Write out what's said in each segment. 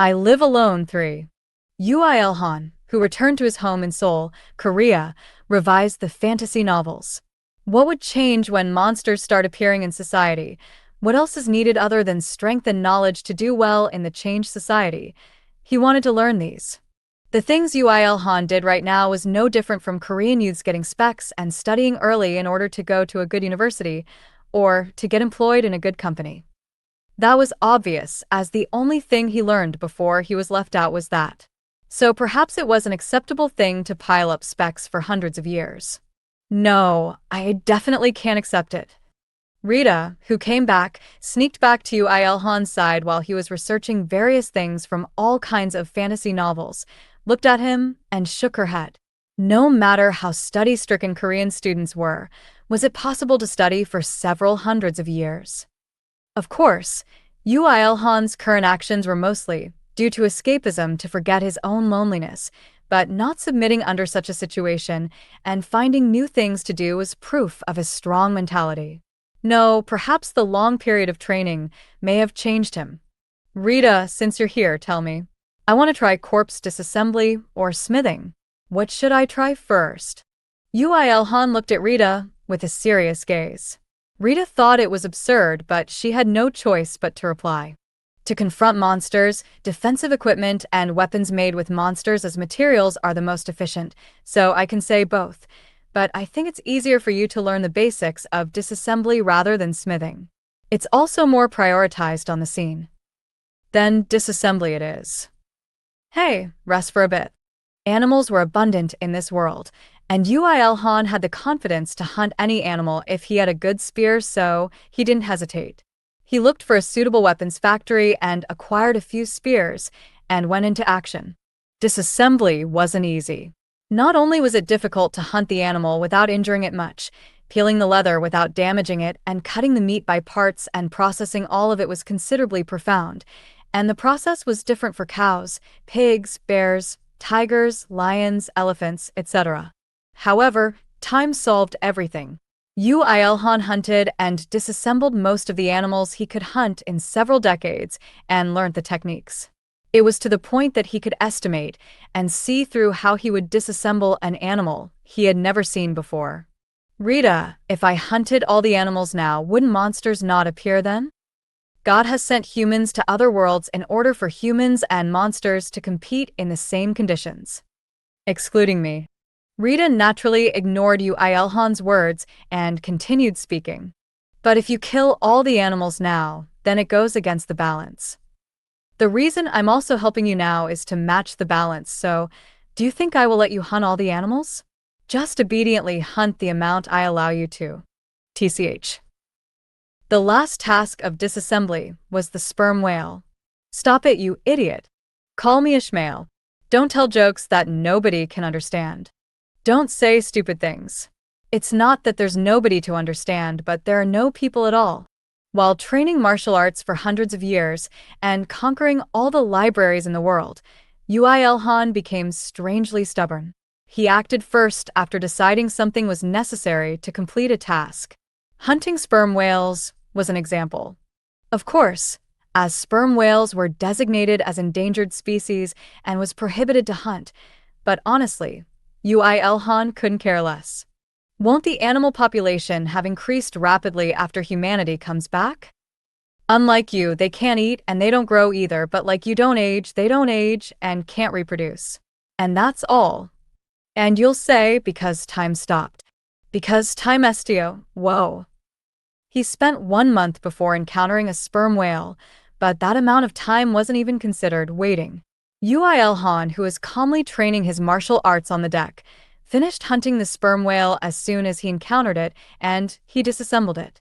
I Live Alone 3. Ui Han, who returned to his home in Seoul, Korea, revised the fantasy novels. What would change when monsters start appearing in society? What else is needed other than strength and knowledge to do well in the changed society? He wanted to learn these. The things Ui Han did right now was no different from Korean youths getting specs and studying early in order to go to a good university or to get employed in a good company. That was obvious, as the only thing he learned before he was left out was that. So perhaps it was an acceptable thing to pile up specs for hundreds of years. No, I definitely can't accept it. Rita, who came back, sneaked back to Ui Han's side while he was researching various things from all kinds of fantasy novels, looked at him, and shook her head. No matter how study-stricken Korean students were, was it possible to study for several hundreds of years? Of course, Ui Han's current actions were mostly due to escapism to forget his own loneliness, but not submitting under such a situation and finding new things to do was proof of his strong mentality. No, perhaps the long period of training may have changed him. Rita, since you're here, tell me. I want to try corpse disassembly or smithing. What should I try first? Ui Han looked at Rita with a serious gaze. Rita thought it was absurd, but she had no choice but to reply. To confront monsters, defensive equipment and weapons made with monsters as materials are the most efficient, so I can say both. But I think it's easier for you to learn the basics of disassembly rather than smithing. It's also more prioritized on the scene. Then disassembly it is. Hey, rest for a bit. Animals were abundant in this world, and Ui Han had the confidence to hunt any animal if he had a good spear, so he didn't hesitate. He looked for a suitable weapons factory and acquired a few spears and went into action. Disassembly wasn't easy. Not only was it difficult to hunt the animal without injuring it much, peeling the leather without damaging it and cutting the meat by parts and processing all of it was considerably profound, and the process was different for cows, pigs, bears, tigers, lions, elephants, etc. However, time solved everything. Ui Han hunted and disassembled most of the animals he could hunt in several decades and learned the techniques. It was to the point that he could estimate and see through how he would disassemble an animal he had never seen before. Rita, if I hunted all the animals now, wouldn't monsters not appear then? God has sent humans to other worlds in order for humans and monsters to compete in the same conditions. Excluding me. Rita naturally ignored Ui Han's words and continued speaking. But if you kill all the animals now, then it goes against the balance. The reason I'm also helping you now is to match the balance, so do you think I will let you hunt all the animals? Just obediently hunt the amount I allow you to. TCH. The last task of disassembly was the sperm whale. Stop it, you idiot. Call me Ishmael. Don't tell jokes that nobody can understand. Don't say stupid things. It's not that there's nobody to understand, but there are no people at all. While training martial arts for hundreds of years and conquering all the libraries in the world, Ui Han became strangely stubborn. He acted first after deciding something was necessary to complete a task. Hunting sperm whales was an example. Of course, as sperm whales were designated as endangered species and was prohibited to hunt, but honestly, Ui Han couldn't care less. Won't the animal population have increased rapidly after humanity comes back? Unlike you, they can't eat and they don't grow either, but like you don't age, they don't age and can't reproduce. And that's all. And you'll say, because time stopped. Because time estio, whoa. He spent 1 month before encountering a sperm whale, but that amount of time wasn't even considered waiting. Ui Han, who was calmly training his martial arts on the deck, finished hunting the sperm whale as soon as he encountered it, and he disassembled it.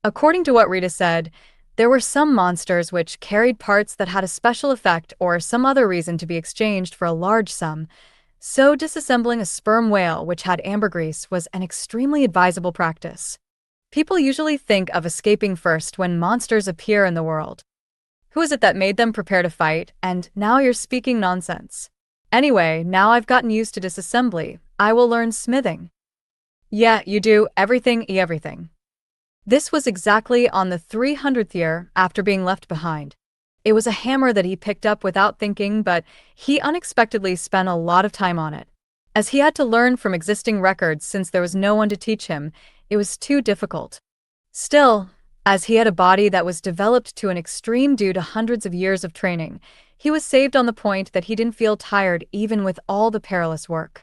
According to what Rita said, there were some monsters which carried parts that had a special effect or some other reason to be exchanged for a large sum, so disassembling a sperm whale which had ambergris was an extremely advisable practice. People usually think of escaping first when monsters appear in the world. Who is it that made them prepare to fight, and now you're speaking nonsense? Anyway, now I've gotten used to disassembly, I will learn smithing. Yeah, you do everything. This was exactly on the 300th year after being left behind. It was a hammer that he picked up without thinking, but he unexpectedly spent a lot of time on it. As he had to learn from existing records since there was no one to teach him, it was too difficult. Still, as he had a body that was developed to an extreme due to hundreds of years of training, he was saved on the point that he didn't feel tired even with all the perilous work.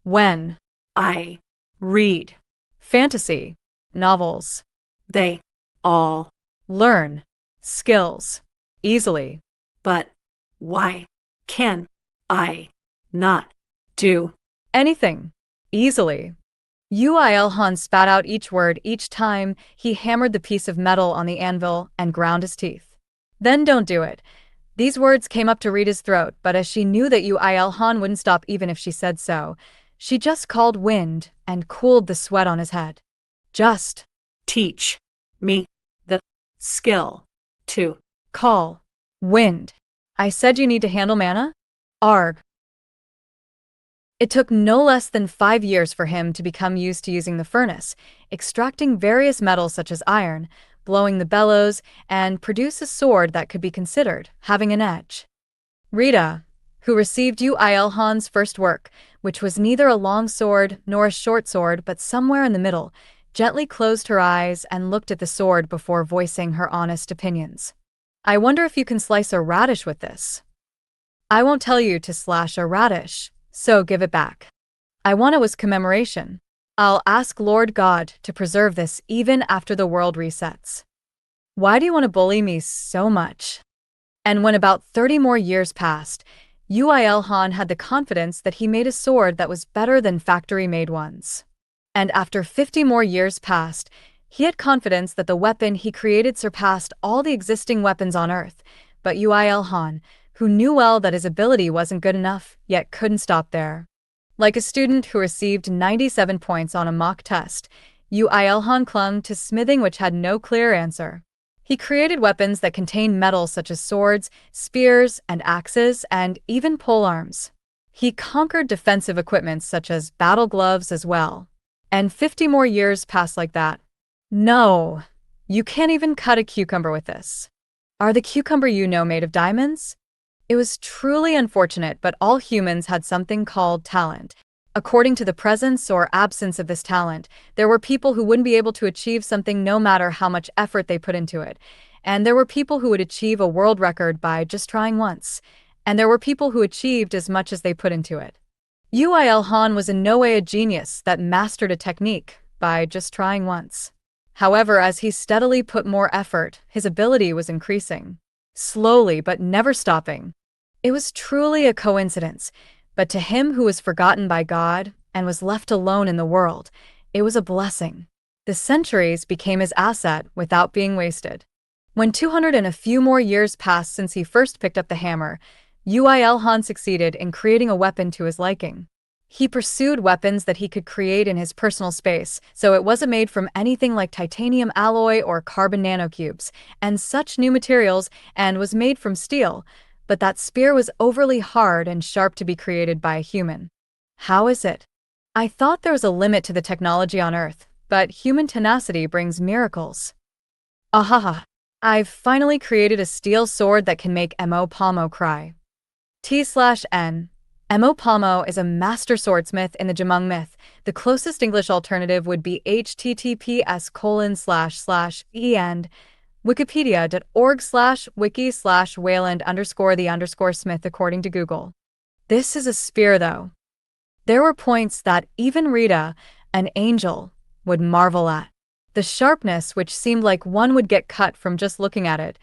When I read fantasy novels, they all learn skills easily. But why can I not do anything easily? Uilhan spat out each word each time he hammered the piece of metal on the anvil and ground his teeth. Then don't do it. These words came up to Rita's throat, but as she knew that Uilhan wouldn't stop even if she said so, she just called wind and cooled the sweat on his head. Just teach me the skill to call wind. I said you need to handle mana? Arg. It took no less than 5 years for him to become used to using the furnace, extracting various metals such as iron, blowing the bellows, and produce a sword that could be considered having an edge. Rita, who received Uilhan's first work, which was neither a long sword nor a short sword but somewhere in the middle, gently closed her eyes and looked at the sword before voicing her honest opinions. I wonder if you can slice a radish with this. I won't tell you to slash a radish, so give it back. I want it as commemoration. I'll ask Lord God to preserve this even after the world resets. Why do you want to bully me so much? And when about 30 more years passed, Uilhan had the confidence that he made a sword that was better than factory-made ones. And after 50 more years passed, he had confidence that the weapon he created surpassed all the existing weapons on Earth, but Uilhan, who knew well that his ability wasn't good enough, yet couldn't stop there. Like a student who received 97 points on a mock test, Uilhan clung to smithing which had no clear answer. He created weapons that contained metals such as swords, spears, and axes, and even polearms. He conquered defensive equipment such as battle gloves as well. And 50 more years passed like that. No, you can't even cut a cucumber with this. Are the cucumber you know made of diamonds? It was truly unfortunate, but all humans had something called talent. According to the presence or absence of this talent, there were people who wouldn't be able to achieve something no matter how much effort they put into it. And there were people who would achieve a world record by just trying once. And there were people who achieved as much as they put into it. Uilhan was in no way a genius that mastered a technique by just trying once. However, as he steadily put more effort, his ability was increasing. Slowly, but never stopping. It was truly a coincidence, but to him who was forgotten by God and was left alone in the world, it was a blessing. The centuries became his asset without being wasted. When 200 and a few more years passed since he first picked up the hammer, Uilhan succeeded in creating a weapon to his liking. He pursued weapons that he could create in his personal space, so it wasn't made from anything like titanium alloy or carbon nanocubes, and such new materials, and was made from steel, but that spear was overly hard and sharp to be created by a human. How is it? I thought there was a limit to the technology on Earth, but human tenacity brings miracles. Ahaha! I've finally created a steel sword that can make Mo Pomo cry. T/N. Mo Pomo is a master swordsmith in the Jemung myth. The closest English alternative would be https://en wikipedia.org/wiki/wayland_the_smith according to Google. This is a spear though. There were points that even Rita, an angel, would marvel at. The sharpness which seemed like one would get cut from just looking at it,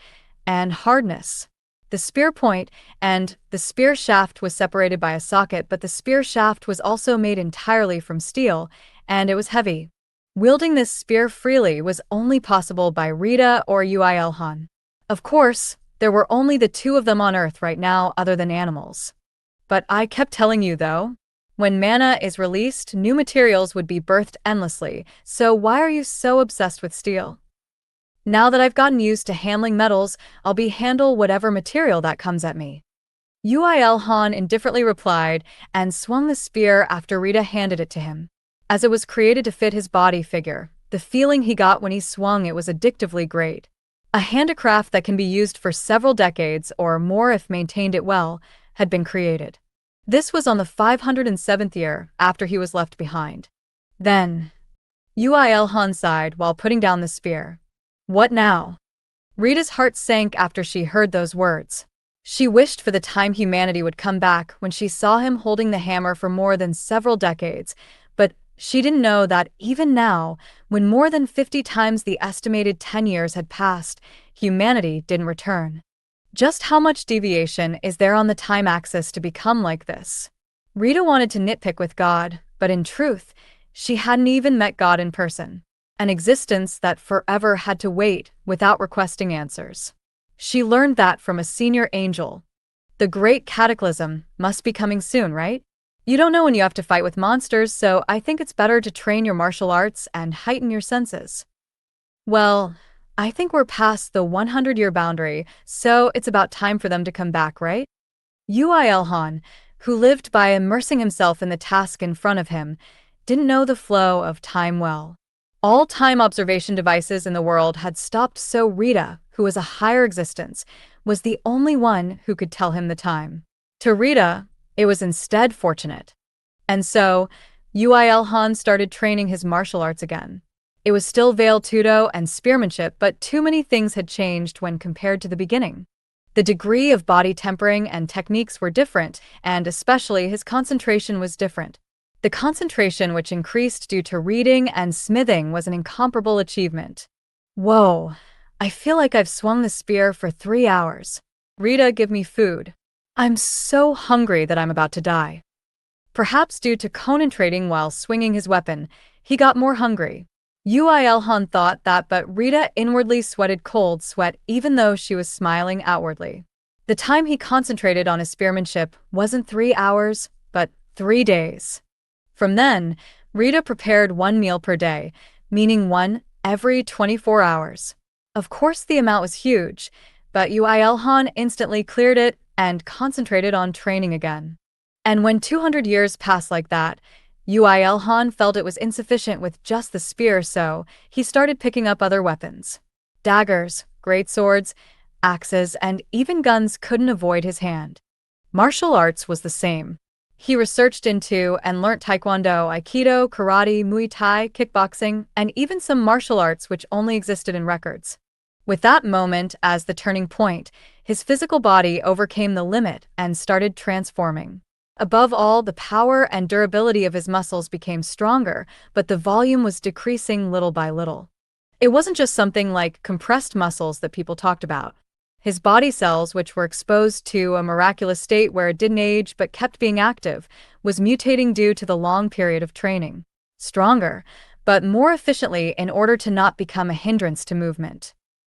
and hardness. The spear point and the spear shaft was separated by a socket, but the spear shaft was also made entirely from steel, and it was heavy. Wielding this spear freely was only possible by Rita or Uilhan. Of course, there were only the two of them on Earth right now other than animals. But I kept telling you though, when mana is released, new materials would be birthed endlessly, so why are you so obsessed with steel? Now that I've gotten used to handling metals, I'll handle whatever material that comes at me. Uilhan indifferently replied and swung the spear after Rita handed it to him. As it was created to fit his body figure, the feeling he got when he swung it was addictively great. A handicraft that can be used for several decades or more if maintained it well, had been created. This was on the 507th year after he was left behind. Then, Uilhan sighed while putting down the spear. What now? Rita's heart sank after she heard those words. She wished for the time humanity would come back when she saw him holding the hammer for more than several decades, but she didn't know that even now, when more than 50 times the estimated 10 years had passed, humanity didn't return. Just how much deviation is there on the time axis to become like this? Rita wanted to nitpick with God, but in truth, she hadn't even met God in person. An existence that forever had to wait without requesting answers. She learned that from a senior angel. The great cataclysm must be coming soon, right? You don't know when you have to fight with monsters, so I think it's better to train your martial arts and heighten your senses. Well, I think we're past the 100-year boundary, so it's about time for them to come back, right? Uilhan, who lived by immersing himself in the task in front of him, didn't know the flow of time well. All time observation devices in the world had stopped, so Rita, who was a higher existence, was the only one who could tell him the time. To Rita, it was instead fortunate. And so, Uilhan started training his martial arts again. It was still veil tudo and spearmanship, but too many things had changed when compared to the beginning. The degree of body tempering and techniques were different, and especially his concentration was different. The concentration which increased due to reading and smithing was an incomparable achievement. Whoa, I feel like I've swung the spear for 3 hours. Rita, give me food. I'm so hungry that I'm about to die. Perhaps due to concentrating while swinging his weapon, he got more hungry. Uilhan thought that, but Rita inwardly sweated cold sweat even though she was smiling outwardly. The time he concentrated on his spearmanship wasn't 3 hours, but 3 days. From then, Rita prepared 1 meal per day, meaning one every 24 hours. Of course the amount was huge, but Uilhan instantly cleared it and concentrated on training again. And when 200 years passed like that, Uilhan felt it was insufficient with just the spear, so he started picking up other weapons. Daggers, greatswords, axes, and even guns couldn't avoid his hand. Martial arts was the same. He researched into and learnt taekwondo, aikido, karate, muay thai, kickboxing, and even some martial arts which only existed in records. With that moment as the turning point, his physical body overcame the limit and started transforming. Above all, the power and durability of his muscles became stronger, but the volume was decreasing little by little. It wasn't just something like compressed muscles that people talked about. His body cells, which were exposed to a miraculous state where it didn't age but kept being active, was mutating due to the long period of training. Stronger, but more efficiently in order to not become a hindrance to movement.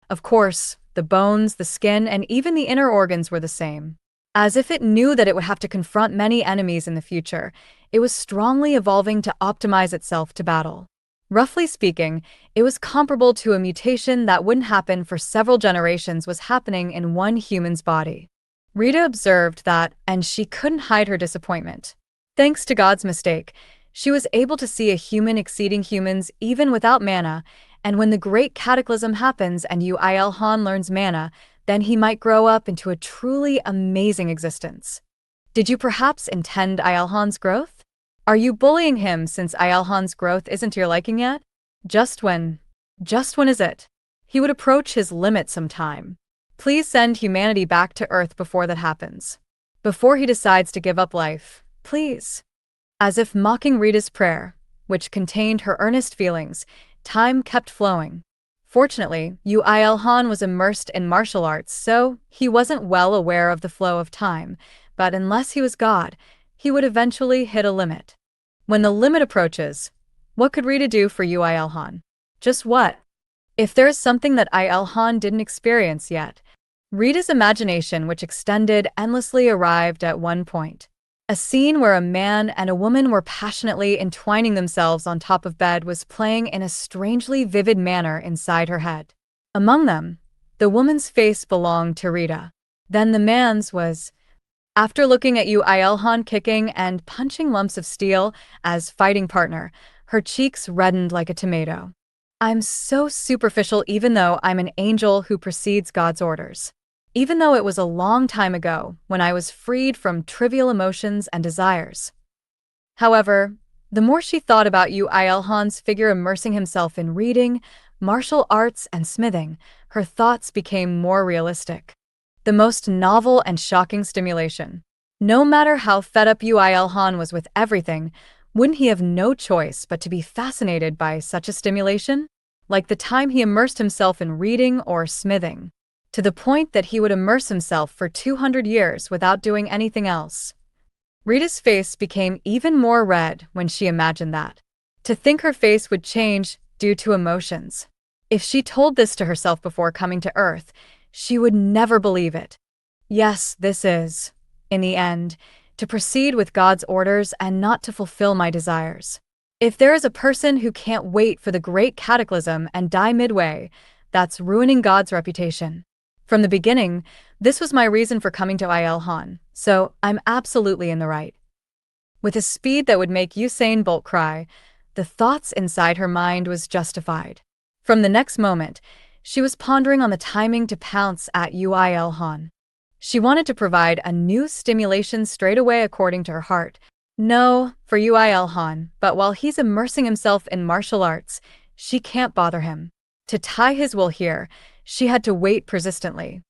Of course, the bones, the skin, and even the inner organs were the same. As if it knew that it would have to confront many enemies in the future, it was strongly evolving to optimize itself to battle. Roughly speaking, it was comparable to a mutation that wouldn't happen for several generations was happening in one human's body. Rita observed that, and she couldn't hide her disappointment. Thanks to God's mistake, she was able to see a human exceeding humans even without mana, and when the great cataclysm happens and Uilhan learns mana, then he might grow up into a truly amazing existence. Did you perhaps intend Uilhan's growth? Are you bullying him since Uilhan's growth isn't to your liking yet? Just when is it? He would approach his limit sometime. Please send humanity back to Earth before that happens. Before he decides to give up life, please. As if mocking Rita's prayer, which contained her earnest feelings, time kept flowing. Fortunately, Uilhan was immersed in martial arts, so he wasn't well aware of the flow of time, but unless he was God, he would eventually hit a limit. When the limit approaches, what could Rita do for Uilhan? Just what? If there is something that Uilhan didn't experience yet, Rita's imagination, which extended endlessly, arrived at one point. A scene where a man and a woman were passionately entwining themselves on top of bed was playing in a strangely vivid manner inside her head. Among them, the woman's face belonged to Rita. Then the man's was. After looking at Uilhan kicking and punching lumps of steel as fighting partner, her cheeks reddened like a tomato. I'm so superficial even though I'm an angel who precedes God's orders. Even though it was a long time ago when I was freed from trivial emotions and desires. However, the more she thought about Han's figure immersing himself in reading, martial arts, and smithing, her thoughts became more realistic. The most novel and shocking stimulation. No matter how fed up Han was with everything, wouldn't he have no choice but to be fascinated by such a stimulation? Like the time he immersed himself in reading or smithing, to the point that he would immerse himself for 200 years without doing anything else. Rita's face became even more red when she imagined that. To think her face would change due to emotions. If she told this to herself before coming to Earth, she would never believe it. Yes, this is, in the end, to proceed with God's orders and not to fulfill my desires. If there is a person who can't wait for the great cataclysm and die midway, that's ruining God's reputation. From the beginning, this was my reason for coming to Han, so I'm absolutely in the right. With a speed that would make Usain Bolt cry, the thoughts inside her mind was justified. From the next moment, she was pondering on the timing to pounce at Han. She wanted to provide a new stimulation straight away according to her heart. No, for Han, but while he's immersing himself in martial arts, she can't bother him. To tie his will here, she had to wait persistently.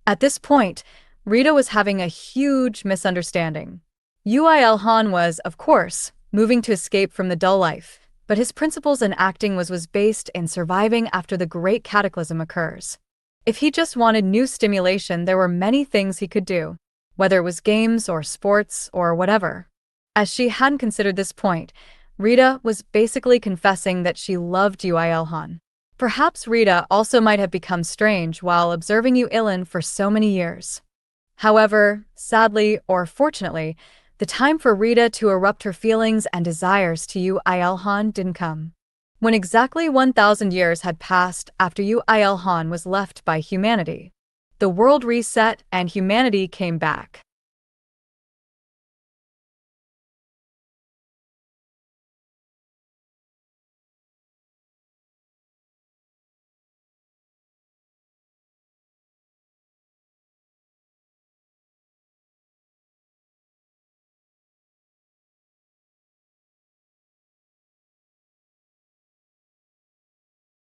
At this point, Rita was having a huge misunderstanding. Han was, of course, moving to escape from the dull life, but his principles and acting was based in surviving after the great cataclysm occurs. If he just wanted new stimulation, there were many things he could do, whether it was games or sports or whatever. As she hadn't considered this point, Rita was basically confessing that she loved Han. Perhaps Rita also might have become strange while observing for so many years. However, sadly or fortunately, the time for Rita to erupt her feelings and desires to Han didn't come. When exactly 1,000 years had passed after Han was left by humanity, the world reset and humanity came back.